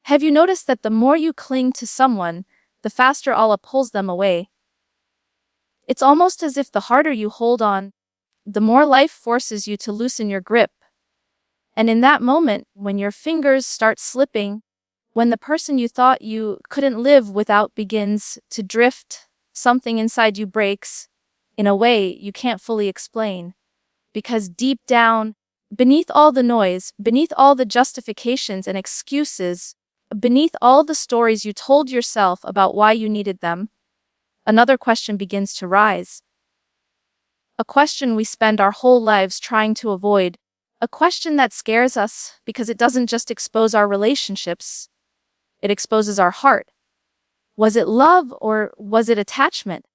Have you noticed that the more you cling to someone, the faster Allah pulls them away? It's almost as if the harder you hold on, the more life forces you to loosen your grip. And in that moment, when your fingers start slipping, when the person you thought you couldn't live without begins to drift, something inside you breaks, in a way you can't fully explain. Because deep down, beneath all the noise, beneath all the justifications and excuses, beneath all the stories you told yourself about why you needed them, another question begins to rise. A question we spend our whole lives trying to avoid. A question that scares us because it doesn't just expose our relationships, it exposes our heart. Was it love or was it attachment?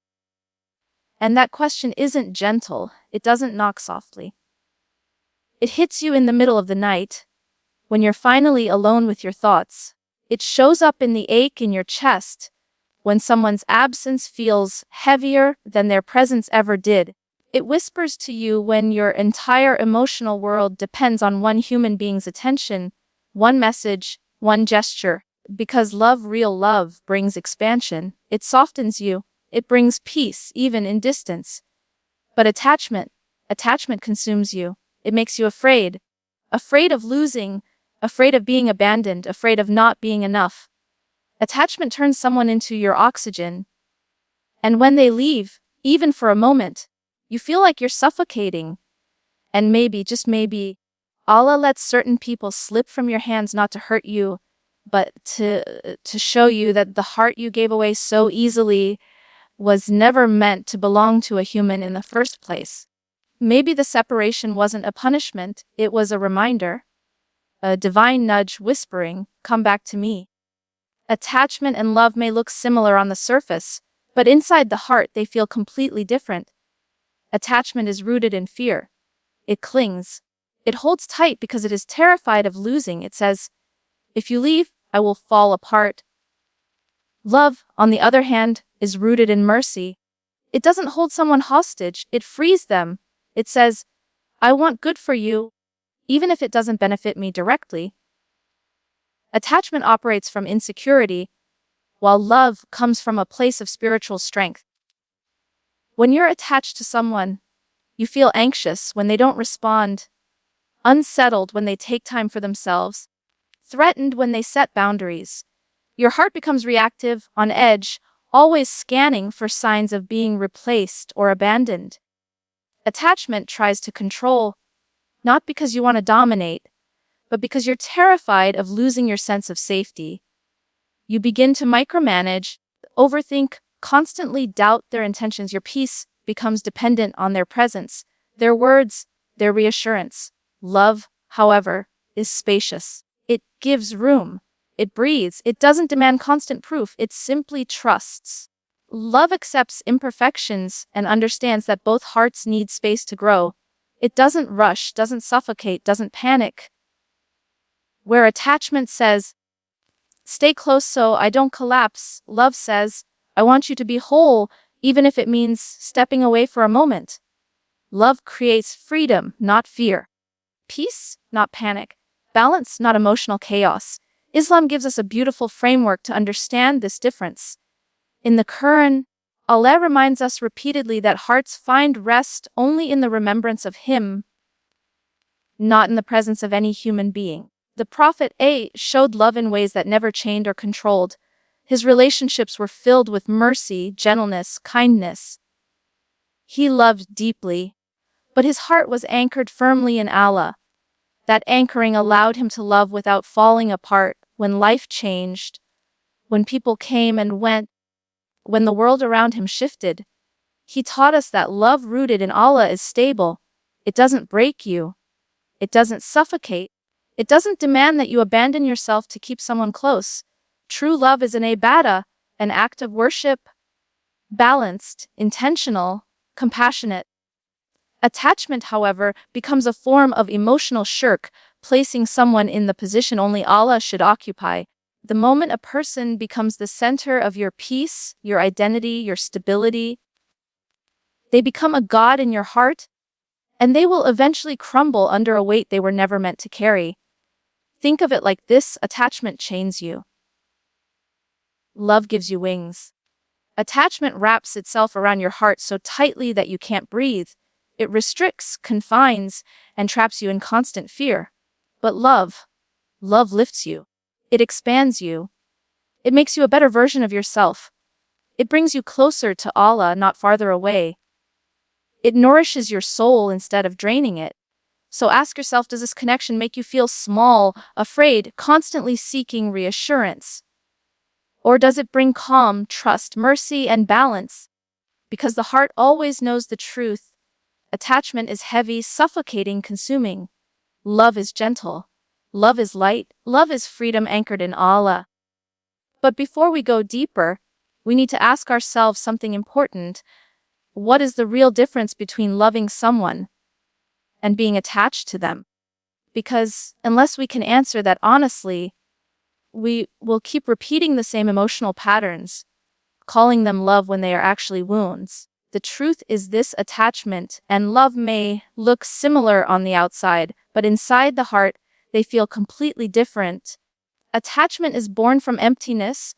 And that question isn't gentle, it doesn't knock softly. It hits you in the middle of the night, when you're finally alone with your thoughts. It shows up in the ache in your chest, when someone's absence feels heavier than their presence ever did. It whispers to you when your entire emotional world depends on one human being's attention, one message, one gesture. Because love, real love, brings expansion. It softens you. It brings peace, even in distance. But attachment consumes you. It makes you afraid. Afraid of losing, afraid of being abandoned, afraid of not being enough. Attachment turns someone into your oxygen. And when they leave, even for a moment, you feel like you're suffocating. And maybe, just maybe, Allah lets certain people slip from your hands not to hurt you, but to show you that the heart you gave away so easily was never meant to belong to a human in the first place. Maybe the separation wasn't a punishment, it was a reminder, a divine nudge whispering, "Come back to me." Attachment and love may look similar on the surface, but inside the heart they feel completely different. Attachment is rooted in fear. It clings. It holds tight because it is terrified of losing. It says, "If you leave, I will fall apart." Love, on the other hand, is rooted in mercy. It doesn't hold someone hostage, it frees them. It says, "I want good for you, even if it doesn't benefit me directly." Attachment operates from insecurity, while love comes from a place of spiritual strength. When you're attached to someone, you feel anxious when they don't respond, unsettled when they take time for themselves, threatened when they set boundaries. Your heart becomes reactive, on edge, always scanning for signs of being replaced or abandoned. Attachment tries to control, not because you want to dominate, but because you're terrified of losing your sense of safety. You begin to micromanage, overthink, constantly doubt their intentions. Your peace becomes dependent on their presence, their words, their reassurance. Love, however, is spacious. It gives room. It breathes. It doesn't demand constant proof. It simply trusts. Love accepts imperfections and understands that both hearts need space to grow. It doesn't rush, doesn't suffocate, doesn't panic. Where attachment says, "Stay close so I don't collapse," love says, "I want you to be whole, even if it means stepping away for a moment." Love creates freedom, not fear. Peace, not panic. Balance, not emotional chaos. Islam gives us a beautiful framework to understand this difference. In the Quran, Allah reminds us repeatedly that hearts find rest only in the remembrance of Him, not in the presence of any human being. The Prophet showed love in ways that never chained or controlled. His relationships were filled with mercy, gentleness, kindness. He loved deeply, but his heart was anchored firmly in Allah. That anchoring allowed him to love without falling apart when life changed, when people came and went, when the world around him shifted. He taught us that love rooted in Allah is stable. It doesn't break you. It doesn't suffocate. It doesn't demand that you abandon yourself to keep someone close. True love is an ibadah, an act of worship, balanced, intentional, compassionate. Attachment, however, becomes a form of emotional shirk, placing someone in the position only Allah should occupy. The moment a person becomes the center of your peace, your identity, your stability, they become a god in your heart, and they will eventually crumble under a weight they were never meant to carry. Think of it like this: attachment chains you. Love gives you wings. Attachment wraps itself around your heart so tightly that you can't breathe. It restricts, confines, and traps you in constant fear. But love lifts you. It expands you. It makes you a better version of yourself. It brings you closer to Allah, not farther away. It nourishes your soul instead of draining it. So ask yourself, does this connection make you feel small, afraid, constantly seeking reassurance? Or does it bring calm, trust, mercy, and balance? Because the heart always knows the truth. Attachment is heavy, suffocating, consuming. Love is gentle. Love is light. Love is freedom anchored in Allah. But before we go deeper, we need to ask ourselves something important. What is the real difference between loving someone and being attached to them? Because unless we can answer that honestly, we will keep repeating the same emotional patterns, calling them love when they are actually wounds. The truth is, this attachment and love may look similar on the outside, but inside the heart, they feel completely different. Attachment is born from emptiness,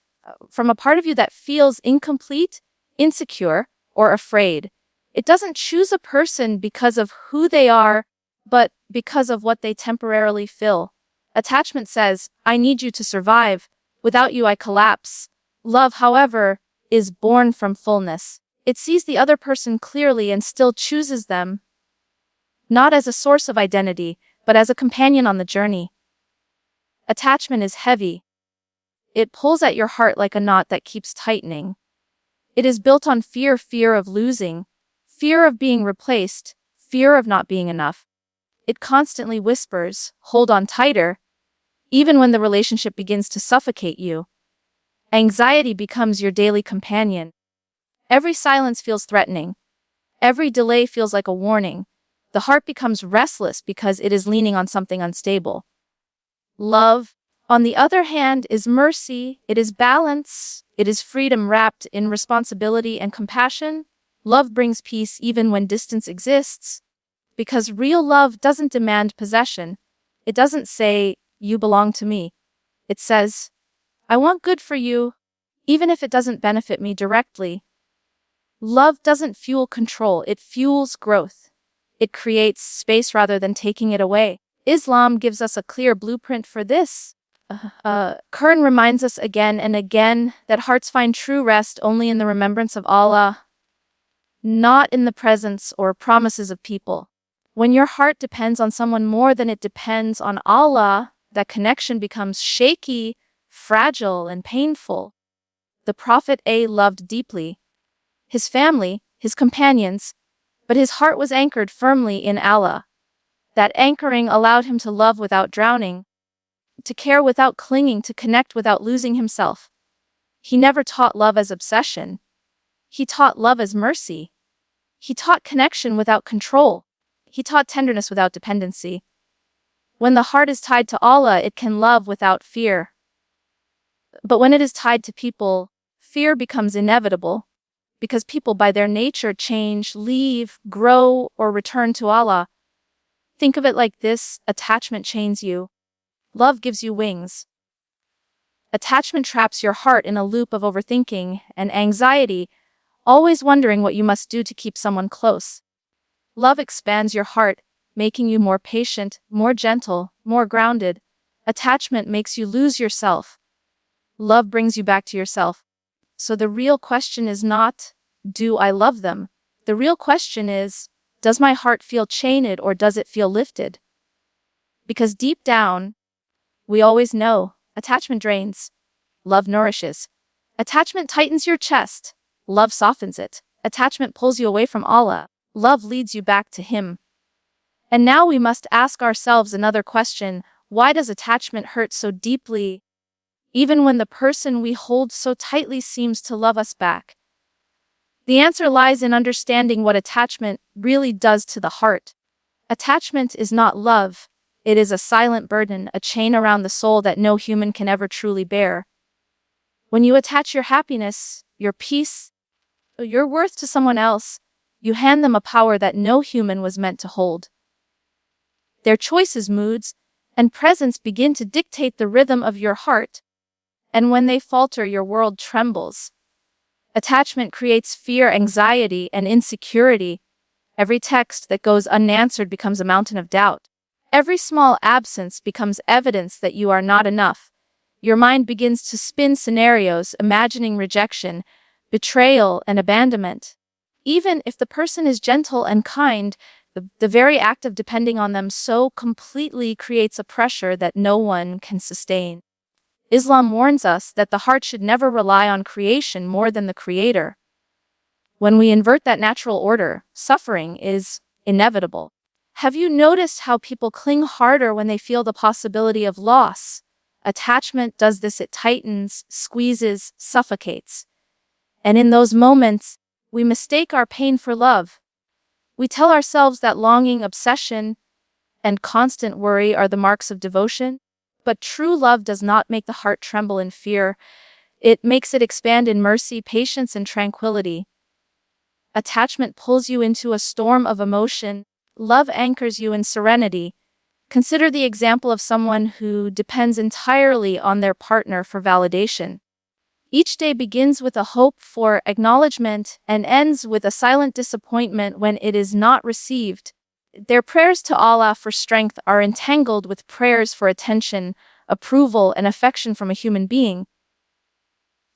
from a part of you that feels incomplete, insecure, or afraid. It doesn't choose a person because of who they are, but because of what they temporarily fill. Attachment says, I need you to survive. Without you, I collapse. Love, however, is born from fullness. It sees the other person clearly and still chooses them, not as a source of identity, but as a companion on the journey. Attachment is heavy. It pulls at your heart like a knot that keeps tightening. It is built on fear of losing, fear of being replaced, fear of not being enough. It constantly whispers, hold on tighter, even when the relationship begins to suffocate you. Anxiety becomes your daily companion. Every silence feels threatening. Every delay feels like a warning. The heart becomes restless because it is leaning on something unstable. Love, on the other hand, is mercy. It is balance. It is freedom wrapped in responsibility and compassion. Love brings peace even when distance exists. Because real love doesn't demand possession. It doesn't say, you belong to me. It says, I want good for you, even if it doesn't benefit me directly. Love doesn't fuel control, it fuels growth. It creates space rather than taking it away. Islam gives us a clear blueprint for this. Quran reminds us again and again that hearts find true rest only in the remembrance of Allah, not in the presence or promises of people. When your heart depends on someone more than it depends on Allah, that connection becomes shaky, fragile, and painful. The Prophet loved deeply his family, his companions, but his heart was anchored firmly in Allah. That anchoring allowed him to love without drowning, to care without clinging, to connect without losing himself. He never taught love as obsession. He taught love as mercy. He taught connection without control. He taught tenderness without dependency. When the heart is tied to Allah, it can love without fear. But when it is tied to people, fear becomes inevitable, because people by their nature change, leave, grow, or return to Allah. Think of it like this: attachment chains you. Love gives you wings. Attachment traps your heart in a loop of overthinking and anxiety, always wondering what you must do to keep someone close. Love expands your heart, making you more patient, more gentle, more grounded. Attachment makes you lose yourself. Love brings you back to yourself. So the real question is not, do I love them? The real question is, does my heart feel chained or does it feel lifted? Because deep down, we always know, attachment drains. Love nourishes. Attachment tightens your chest. Love softens it. Attachment pulls you away from Allah. Love leads you back to Him. And now we must ask ourselves another question: why does attachment hurt so deeply, even when the person we hold so tightly seems to love us back? The answer lies in understanding what attachment really does to the heart. Attachment is not love. It is a silent burden, a chain around the soul that no human can ever truly bear. When you attach your happiness, your peace, your worth to someone else, you hand them a power that no human was meant to hold. Their choices, moods, and presence begin to dictate the rhythm of your heart, and when they falter, your world trembles. Attachment creates fear, anxiety, and insecurity. Every text that goes unanswered becomes a mountain of doubt. Every small absence becomes evidence that you are not enough. Your mind begins to spin scenarios, imagining rejection, betrayal, and abandonment. Even if the person is gentle and kind, the very act of depending on them so completely creates a pressure that no one can sustain. Islam warns us that the heart should never rely on creation more than the Creator. When we invert that natural order, suffering is inevitable. Have you noticed how people cling harder when they feel the possibility of loss? Attachment does this. It tightens, squeezes, suffocates. And in those moments, we mistake our pain for love. We tell ourselves that longing, obsession, and constant worry are the marks of devotion. But true love does not make the heart tremble in fear. It makes it expand in mercy, patience, and tranquility. Attachment pulls you into a storm of emotion. Love anchors you in serenity. Consider the example of someone who depends entirely on their partner for validation. Each day begins with a hope for acknowledgement and ends with a silent disappointment when it is not received. Their prayers to Allah for strength are entangled with prayers for attention, approval, and affection from a human being.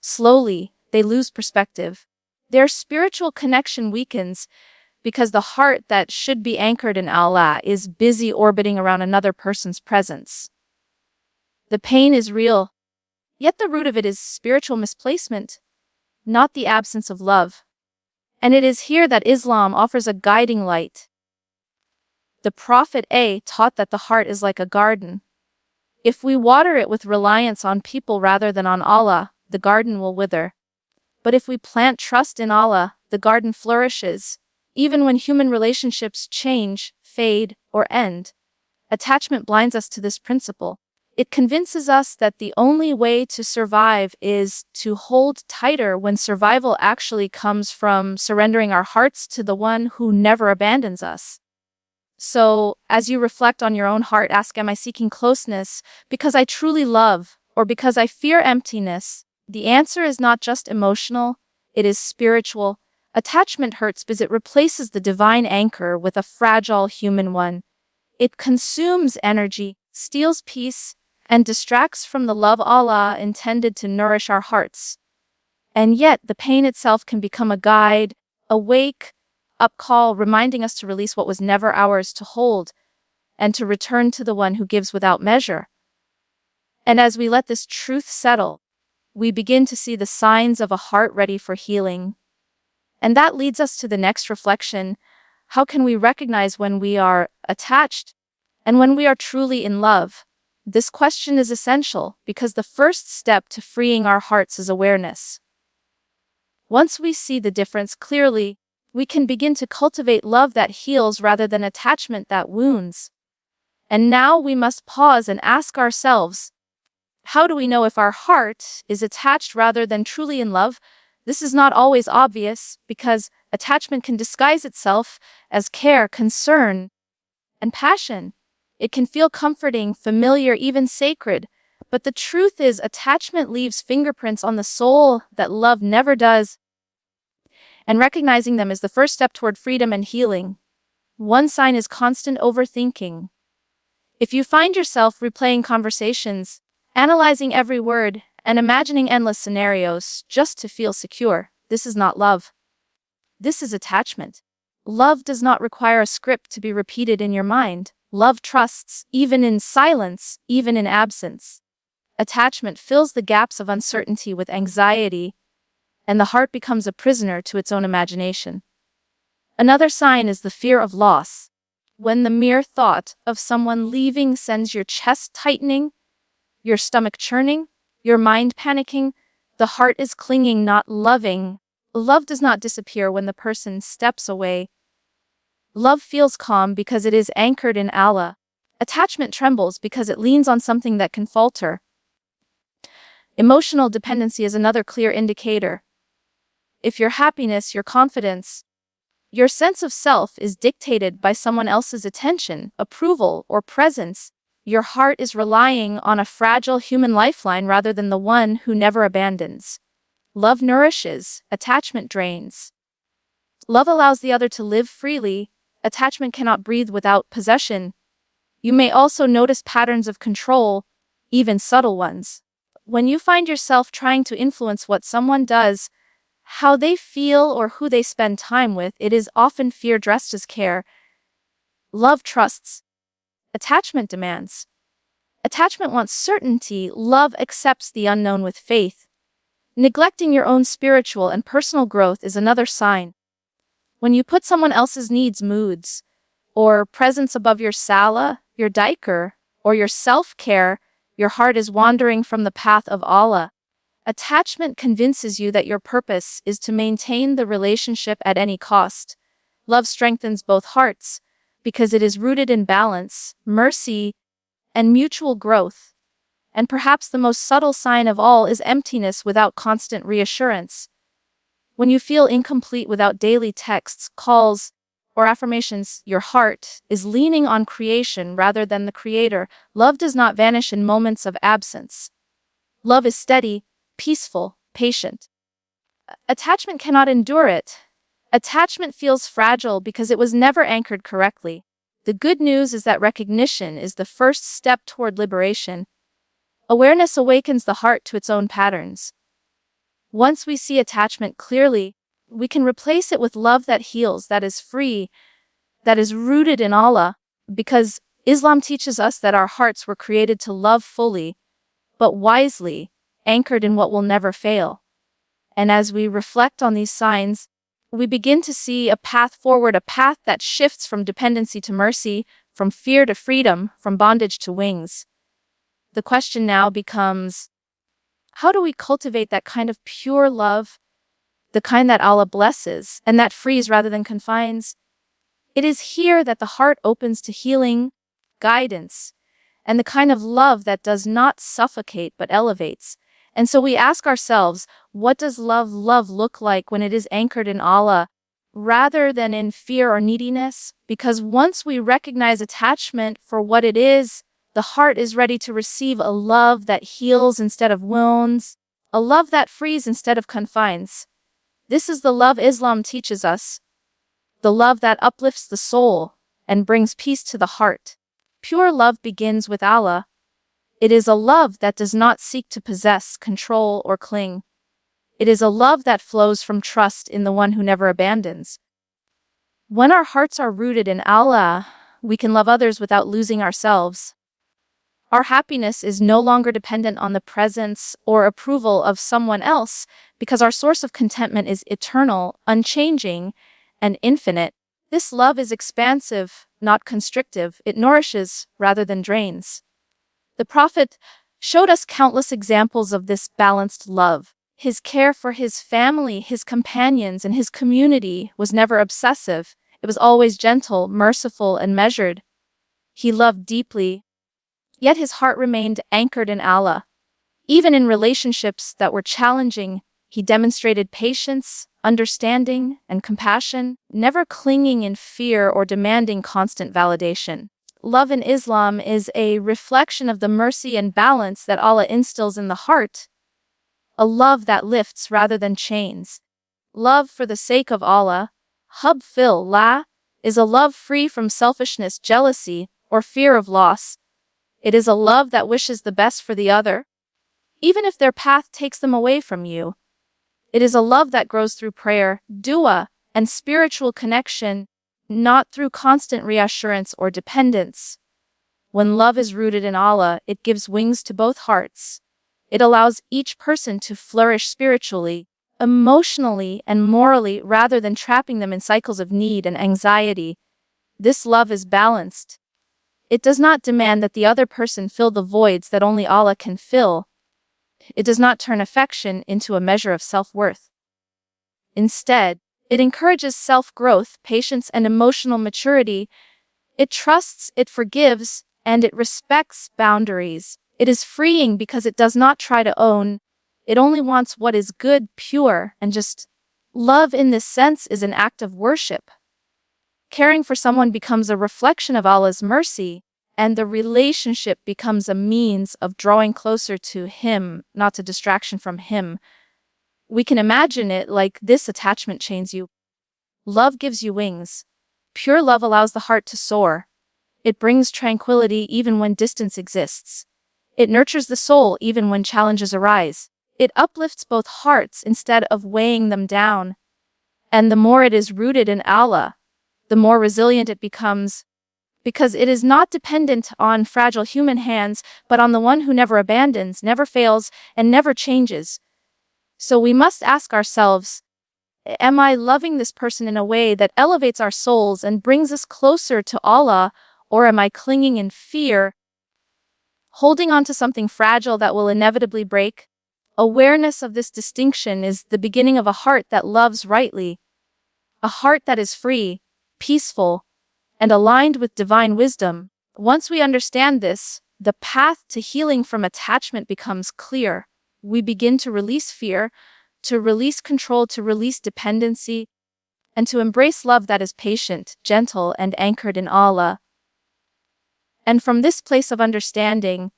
Slowly, they lose perspective. Their spiritual connection weakens because the heart that should be anchored in Allah is busy orbiting around another person's presence. The pain is real, yet the root of it is spiritual misplacement, not the absence of love. And it is here that Islam offers a guiding light. The Prophet taught that the heart is like a garden. If we water it with reliance on people rather than on Allah, the garden will wither. But if we plant trust in Allah, the garden flourishes. Even when human relationships change, fade, or end, attachment blinds us to this principle. It convinces us that the only way to survive is to hold tighter when survival actually comes from surrendering our hearts to the one who never abandons us. So, as you reflect on your own heart, ask, am I seeking closeness because I truly love, or because I fear emptiness? The answer is not just emotional, it is spiritual. Attachment hurts because it replaces the divine anchor with a fragile human one. It consumes energy, steals peace, and distracts from the love Allah intended to nourish our hearts. And yet, the pain itself can become a guide, a wake-up call, reminding us to release what was never ours to hold, and to return to the one who gives without measure. And as we let this truth settle, we begin to see the signs of a heart ready for healing. And that leads us to the next reflection. How can we recognize when we are attached and when we are truly in love? This question is essential because the first step to freeing our hearts is awareness. Once we see the difference clearly, we can begin to cultivate love that heals rather than attachment that wounds. And now we must pause and ask ourselves, how do we know if our heart is attached rather than truly in love? This is not always obvious because attachment can disguise itself as care, concern, and passion. It can feel comforting, familiar, even sacred. But the truth is, attachment leaves fingerprints on the soul that love never does. And recognizing them is the first step toward freedom and healing. One sign is constant overthinking. If you find yourself replaying conversations, analyzing every word, and imagining endless scenarios just to feel secure, this is not love. This is attachment. Love does not require a script to be repeated in your mind. Love trusts, even in silence, even in absence. Attachment fills the gaps of uncertainty with anxiety, and the heart becomes a prisoner to its own imagination. Another sign is the fear of loss. When the mere thought of someone leaving sends your chest tightening, your stomach churning, your mind panicking, the heart is clinging, not loving. Love does not disappear when the person steps away. Love feels calm because it is anchored in Allah. Attachment trembles because it leans on something that can falter. Emotional dependency is another clear indicator. If your happiness, your confidence, your sense of self is dictated by someone else's attention, approval, or presence, your heart is relying on a fragile human lifeline rather than the one who never abandons. Love nourishes, attachment drains. Love allows the other to live freely, attachment cannot breathe without possession. You may also notice patterns of control, even subtle ones. When you find yourself trying to influence what someone does, how they feel, or who they spend time with, it is often fear dressed as care. Love trusts. Attachment demands. Attachment wants certainty. Love accepts the unknown with faith. Neglecting your own spiritual and personal growth is another sign. When you put someone else's needs, moods, or presence above your salah, your dhikr, or your self-care, your heart is wandering from the path of Allah. Attachment convinces you that your purpose is to maintain the relationship at any cost. Love strengthens both hearts because it is rooted in balance, mercy, and mutual growth. And perhaps the most subtle sign of all is emptiness without constant reassurance. When you feel incomplete without daily texts, calls, or affirmations, your heart is leaning on creation rather than the creator. Love does not vanish in moments of absence. Love is steady, peaceful, patient. Attachment cannot endure it. Attachment feels fragile because it was never anchored correctly. The good news is that recognition is the first step toward liberation. Awareness awakens the heart to its own patterns. Once we see attachment clearly, we can replace it with love that heals, that is free, that is rooted in Allah, because Islam teaches us that our hearts were created to love fully, but wisely, anchored in what will never fail. And as we reflect on these signs, we begin to see a path forward, a path that shifts from dependency to mercy, from fear to freedom, from bondage to wings. The question now becomes, how do we cultivate that kind of pure love, the kind that Allah blesses and that frees rather than confines? It is here that the heart opens to healing, guidance, and the kind of love that does not suffocate but elevates. And so we ask ourselves, what does love look like when it is anchored in Allah, rather than in fear or neediness? Because once we recognize attachment for what it is, the heart is ready to receive a love that heals instead of wounds, a love that frees instead of confines. This is the love Islam teaches us, the love that uplifts the soul and brings peace to the heart. Pure love begins with Allah. It is a love that does not seek to possess, control, or cling. It is a love that flows from trust in the one who never abandons. When our hearts are rooted in Allah, we can love others without losing ourselves. Our happiness is no longer dependent on the presence or approval of someone else, because our source of contentment is eternal, unchanging, and infinite. This love is expansive, not constrictive. It nourishes rather than drains. The Prophet showed us countless examples of this balanced love. His care for his family, his companions, and his community was never obsessive. It was always gentle, merciful, and measured. He loved deeply, yet his heart remained anchored in Allah. Even in relationships that were challenging, he demonstrated patience, understanding, and compassion, never clinging in fear or demanding constant validation. Love in Islam is a reflection of the mercy and balance that Allah instills in the heart, a love that lifts rather than chains. Love for the sake of Allah, hub fillah, is a love free from selfishness, jealousy, or fear of loss. It is a love that wishes the best for the other, even if their path takes them away from you. It is a love that grows through prayer, dua, and spiritual connection, not through constant reassurance or dependence. When love is rooted in Allah, it gives wings to both hearts. It allows each person to flourish spiritually, emotionally, and morally rather than trapping them in cycles of need and anxiety. This love is balanced. It does not demand that the other person fill the voids that only Allah can fill. It does not turn affection into a measure of self-worth. Instead, it encourages self-growth, patience, and emotional maturity. It trusts, it forgives, and it respects boundaries. It is freeing because it does not try to own. It only wants what is good, pure, and just. Love in this sense is an act of worship. Caring for someone becomes a reflection of Allah's mercy, and the relationship becomes a means of drawing closer to Him, not a distraction from Him. We can imagine it like this: attachment chains you. Love gives you wings. Pure love allows the heart to soar. It brings tranquility even when distance exists. It nurtures the soul even when challenges arise. It uplifts both hearts instead of weighing them down. And the more it is rooted in Allah, the more resilient it becomes, because it is not dependent on fragile human hands, but on the one who never abandons, never fails, and never changes. So we must ask ourselves, am I loving this person in a way that elevates our souls and brings us closer to Allah, or am I clinging in fear, holding on to something fragile that will inevitably break? Awareness of this distinction is the beginning of a heart that loves rightly, a heart that is free, peaceful, and aligned with divine wisdom. Once we understand this, the path to healing from attachment becomes clear. We begin to release fear, to release control, to release dependency, and to embrace love that is patient, gentle, and anchored in Allah. And from this place of understanding,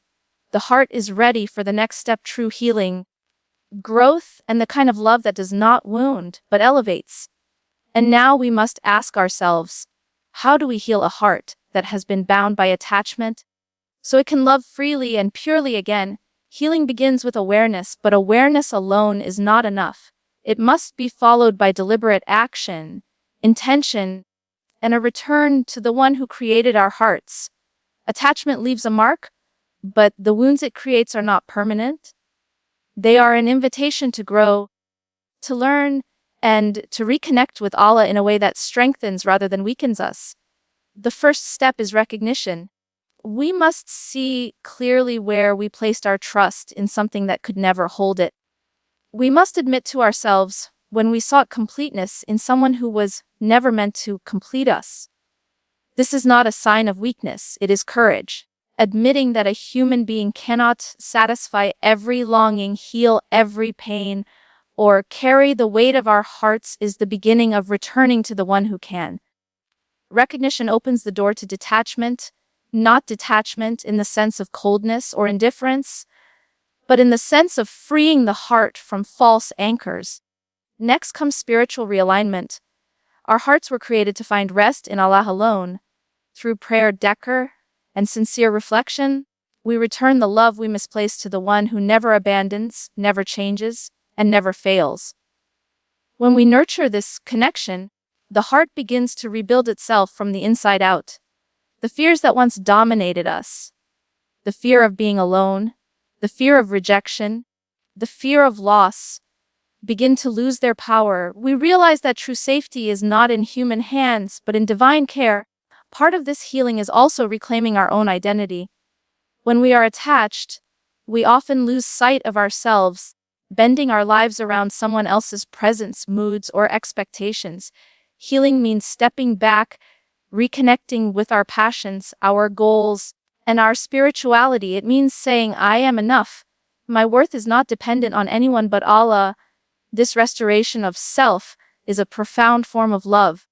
the heart is ready for the next step: true healing, growth, and the kind of love that does not wound, but elevates. And now we must ask ourselves, how do we heal a heart that has been bound by attachment, so it can love freely and purely again? Healing begins with awareness, but awareness alone is not enough. It must be followed by deliberate action, intention, and a return to the one who created our hearts. Attachment leaves a mark, but the wounds it creates are not permanent. They are an invitation to grow, to learn, and to reconnect with Allah in a way that strengthens rather than weakens us. The first step is recognition. We must see clearly where we placed our trust in something that could never hold it. We must admit to ourselves when we sought completeness in someone who was never meant to complete us. This is not a sign of weakness, it is courage. Admitting that a human being cannot satisfy every longing, heal every pain, or carry the weight of our hearts is the beginning of returning to the one who can. Recognition opens the door to detachment, not detachment in the sense of coldness or indifference, but in the sense of freeing the heart from false anchors. Next comes spiritual realignment. Our hearts were created to find rest in Allah alone. Through prayer, dhikr, and sincere reflection, we return the love we misplaced to the one who never abandons, never changes, and never fails. When we nurture this connection, the heart begins to rebuild itself from the inside out. The fears that once dominated us, the fear of being alone, the fear of rejection, the fear of loss, begin to lose their power. We realize that true safety is not in human hands, but in divine care. Part of this healing is also reclaiming our own identity. When we are attached, we often lose sight of ourselves, bending our lives around someone else's presence, moods, or expectations. Healing means stepping back, reconnecting with our passions, our goals, and our spirituality. It means saying, I am enough. My worth is not dependent on anyone but Allah. This restoration of self is a profound form of love,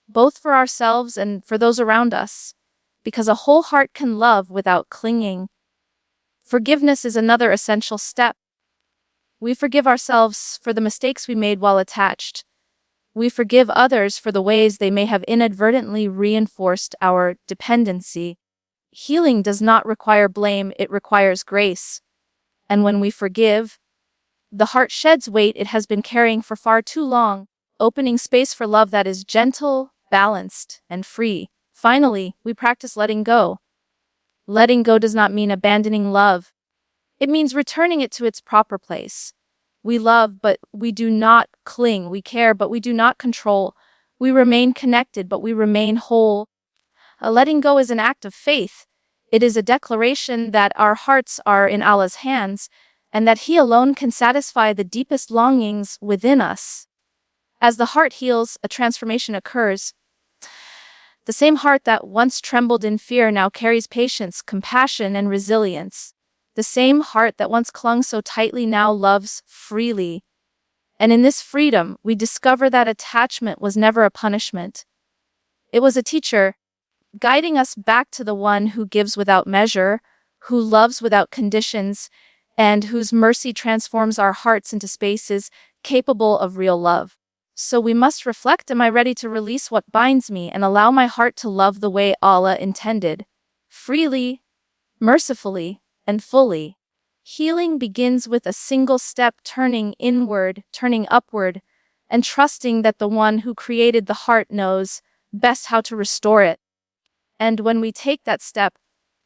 both for ourselves and for those around us, because a whole heart can love without clinging. Forgiveness is another essential step. We forgive ourselves for the mistakes we made while attached. We forgive others for the ways they may have inadvertently reinforced our dependency. Healing does not require blame, it requires grace. And when we forgive, the heart sheds weight it has been carrying for far too long, opening space for love that is gentle, balanced, and free. Finally, we practice letting go. Letting go does not mean abandoning love. It means returning it to its proper place. We love, but we do not cling. We care, but we do not control. We remain connected, but we remain whole. Letting go is an act of faith. It is a declaration that our hearts are in Allah's hands, and that He alone can satisfy the deepest longings within us. As the heart heals, a transformation occurs. The same heart that once trembled in fear now carries patience, compassion, and resilience. The same heart that once clung so tightly now loves freely. And in this freedom, we discover that attachment was never a punishment. It was a teacher. guiding us back to the one who gives without measure, who loves without conditions, and whose mercy transforms our hearts into spaces capable of real love. So we must reflect, am I ready to release what binds me and allow my heart to love the way Allah intended? Freely, mercifully, and fully. Healing begins with a single step, turning inward, turning upward, and trusting that the one who created the heart knows best how to restore it. And when we take that step,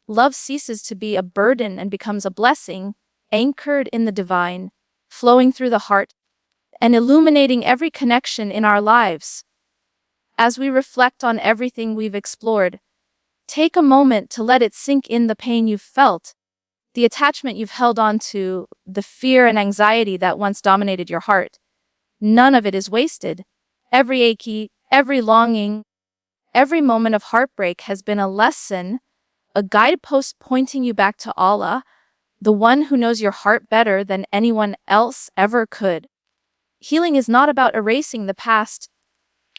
love ceases to be a burden and becomes a blessing, anchored in the divine, flowing through the heart, and illuminating every connection in our lives. As we reflect on everything we've explored, take a moment to let it sink in, the pain you've felt, the attachment you've held on to, the fear and anxiety that once dominated your heart. None of it is wasted. Every ache, every longing, every moment of heartbreak has been a lesson, a guidepost pointing you back to Allah, the one who knows your heart better than anyone else ever could. Healing is not about erasing the past.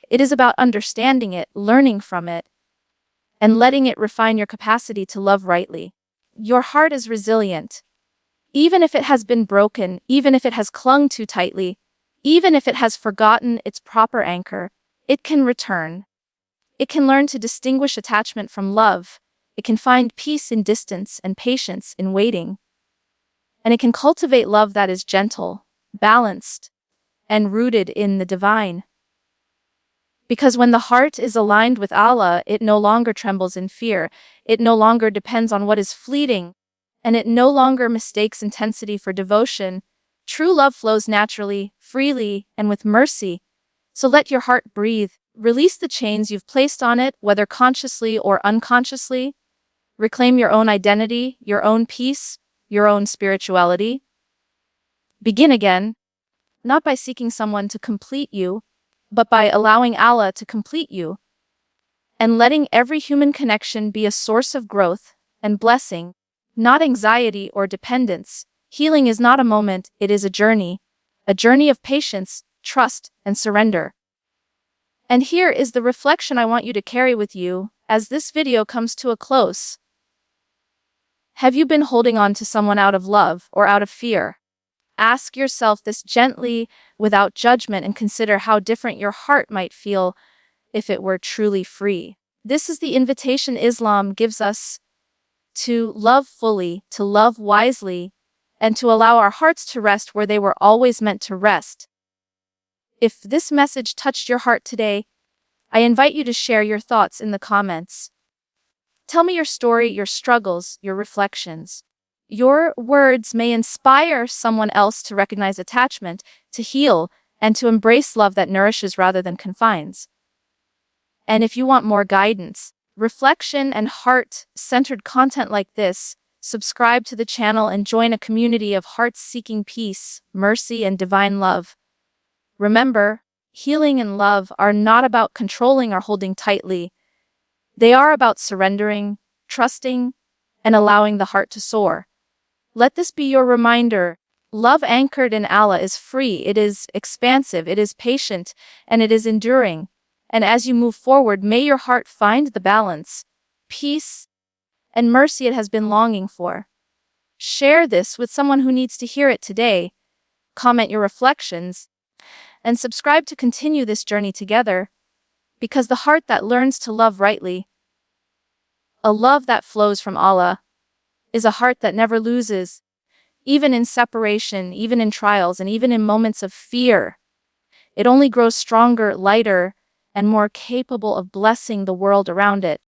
It is about understanding it, learning from it, and letting it refine your capacity to love rightly. Your heart is resilient. Even if it has been broken, even if it has clung too tightly, even if it has forgotten its proper anchor, it can return. It can learn to distinguish attachment from love. It can find peace in distance and patience in waiting. And it can cultivate love that is gentle, balanced, and rooted in the divine. Because when the heart is aligned with Allah, it no longer trembles in fear, it no longer depends on what is fleeting, and it no longer mistakes intensity for devotion. True love flows naturally, freely, and with mercy. So let your heart breathe. Release the chains you've placed on it, whether consciously or unconsciously. Reclaim your own identity, your own peace, your own spirituality. Begin again, not by seeking someone to complete you, but by allowing Allah to complete you, and letting every human connection be a source of growth and blessing, not anxiety or dependence. Healing is not a moment, it is a journey of patience, trust, and surrender. And here is the reflection I want you to carry with you as this video comes to a close. Have you been holding on to someone out of love or out of fear? Ask yourself this gently, without judgment, and consider how different your heart might feel if it were truly free. This is the invitation Islam gives us to love fully, to love wisely, and to allow our hearts to rest where they were always meant to rest. If this message touched your heart today, I invite you to share your thoughts in the comments. Tell me your story, your struggles, your reflections. Your words may inspire someone else to recognize attachment, to heal, and to embrace love that nourishes rather than confines. And if you want more guidance, reflection, and heart-centered content like this, subscribe to the channel and join a community of hearts seeking peace, mercy, and divine love. Remember, healing and love are not about controlling or holding tightly. They are about surrendering, trusting, and allowing the heart to soar. Let this be your reminder. Love anchored in Allah is free, it is expansive, it is patient, and it is enduring. And as you move forward, may your heart find the balance, peace, and mercy it has been longing for. Share this with someone who needs to hear it today. Comment your reflections, and subscribe to continue this journey together. Because the heart that learns to love rightly, a love that flows from Allah, is a heart that never loses, even in separation, even in trials, and even in moments of fear. It only grows stronger, lighter, and more capable of blessing the world around it.